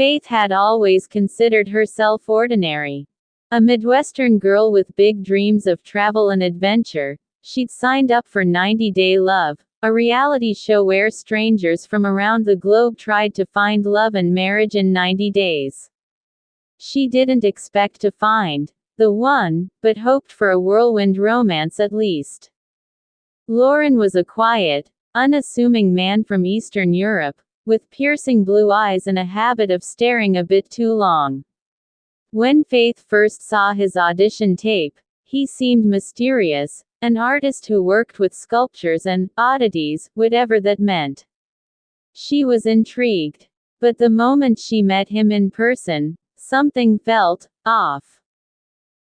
Faith had always considered herself ordinary. A Midwestern girl with big dreams of travel and adventure, she'd signed up for 90 Day Love, a reality show where strangers from around the globe tried to find love and marriage in 90 days. She didn't expect to find the one, but hoped for a whirlwind romance at least. Loren was a quiet, unassuming man from Eastern Europe, with piercing blue eyes and a habit of staring a bit too long. When Faith first saw his audition tape, he seemed mysterious, an artist who worked with sculptures and oddities, whatever that meant. She was intrigued. But the moment she met him in person, something felt off.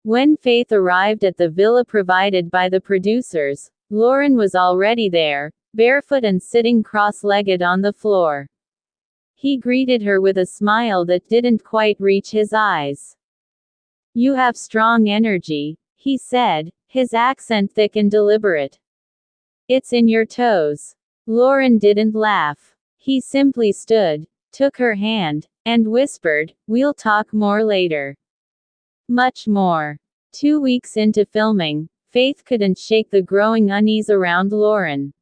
When Faith arrived at the villa provided by the producers, Loren was already there, barefoot and sitting cross-legged on the floor. He greeted her with a smile that didn't quite reach his eyes. "You have strong energy," he said, his accent thick and deliberate. "It's in your toes." Loren didn't laugh. He simply stood, took her hand, and whispered, "We'll talk more later." Much more. 2 weeks into filming, Faith couldn't shake the growing unease around Loren.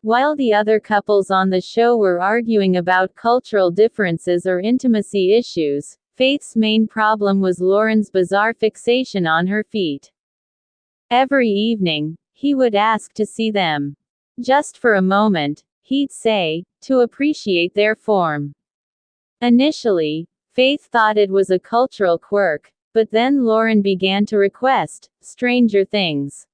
While the other couples on the show were arguing about cultural differences or intimacy issues, Faith's main problem was Loren's bizarre fixation on her feet. Every evening, he would ask to see them. Just for a moment, he'd say, to appreciate their form. Initially, Faith thought it was a cultural quirk, but then Loren began to request stranger things.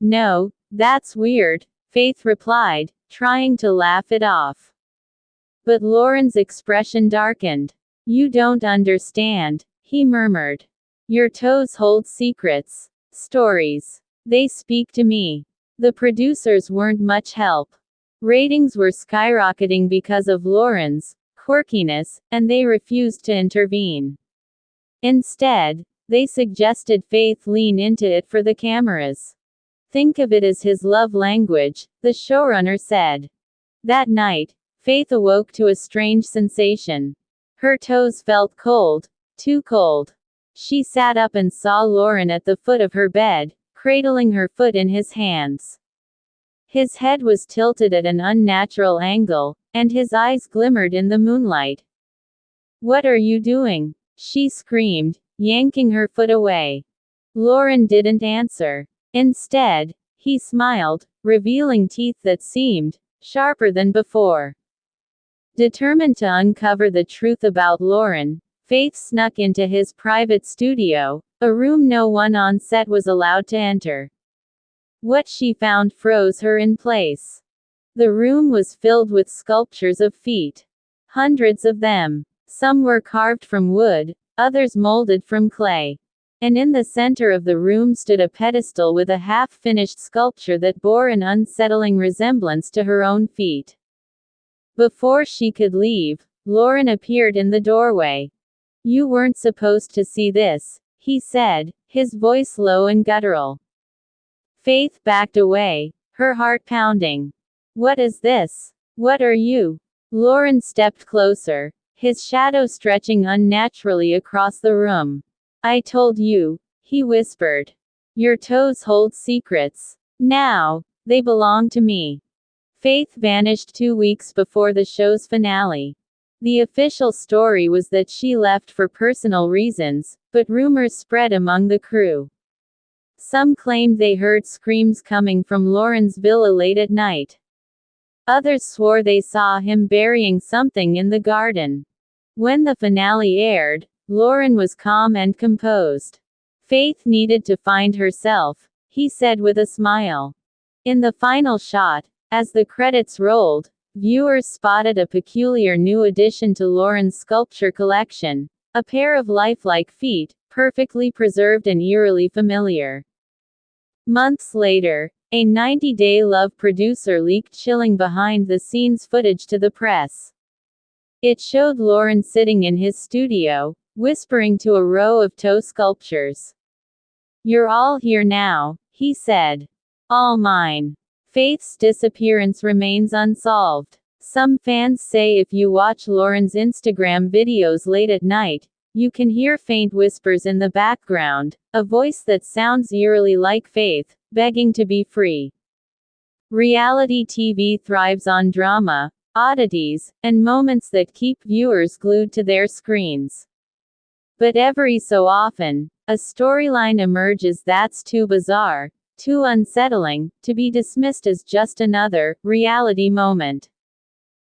No, that's weird, Faith replied, trying to laugh it off. But Loren's expression darkened. "You don't understand," he murmured. "Your toes hold secrets. Stories. They speak to me." The producers weren't much help. Ratings were skyrocketing because of Loren's quirkiness, and they refused to intervene. Instead, they suggested Faith lean into it for the cameras. "Think of it as his love language," the showrunner said. That night, Faith awoke to a strange sensation. Her toes felt cold, too cold. She sat up and saw Loren at the foot of her bed, cradling her foot in his hands. His head was tilted at an unnatural angle, and his eyes glimmered in the moonlight. "What are you doing?" she screamed, yanking her foot away. Loren didn't answer. Instead, he smiled, revealing teeth that seemed sharper than before. Determined to uncover the truth about Loren, Faith snuck into his private studio, a room no one on set was allowed to enter. What she found froze her in place. The room was filled with sculptures of feet. Hundreds of them. Some were carved from wood, others molded from clay. And in the center of the room stood a pedestal with a half-finished sculpture that bore an unsettling resemblance to her own feet. Before she could leave, Loren appeared in the doorway. "You weren't supposed to see this," he said, his voice low and guttural. Faith backed away, her heart pounding. "What is this? What are you?" Loren stepped closer, his shadow stretching unnaturally across the room. "I told you," he whispered. "Your toes hold secrets. Now, they belong to me." Faith vanished 2 weeks before the show's finale. The official story was that she left for personal reasons, but rumors spread among the crew. Some claimed they heard screams coming from Loren's villa late at night. Others swore they saw him burying something in the garden. When the finale aired, Loren was calm and composed. "Faith needed to find herself," he said with a smile. In the final shot, as the credits rolled, viewers spotted a peculiar new addition to Loren's sculpture collection, a pair of lifelike feet, perfectly preserved and eerily familiar. Months later, a 90 Day Love producer leaked chilling behind-the-scenes footage to the press. It showed Loren sitting in his studio, whispering to a row of toe sculptures. "You're all here now," he said. "All mine." Faith's disappearance remains unsolved. Some fans say if you watch Loren's Instagram videos late at night, you can hear faint whispers in the background, a voice that sounds eerily like Faith, begging to be free. Reality TV thrives on drama, oddities, and moments that keep viewers glued to their screens. But every so often, a storyline emerges that's too bizarre, too unsettling, to be dismissed as just another reality moment.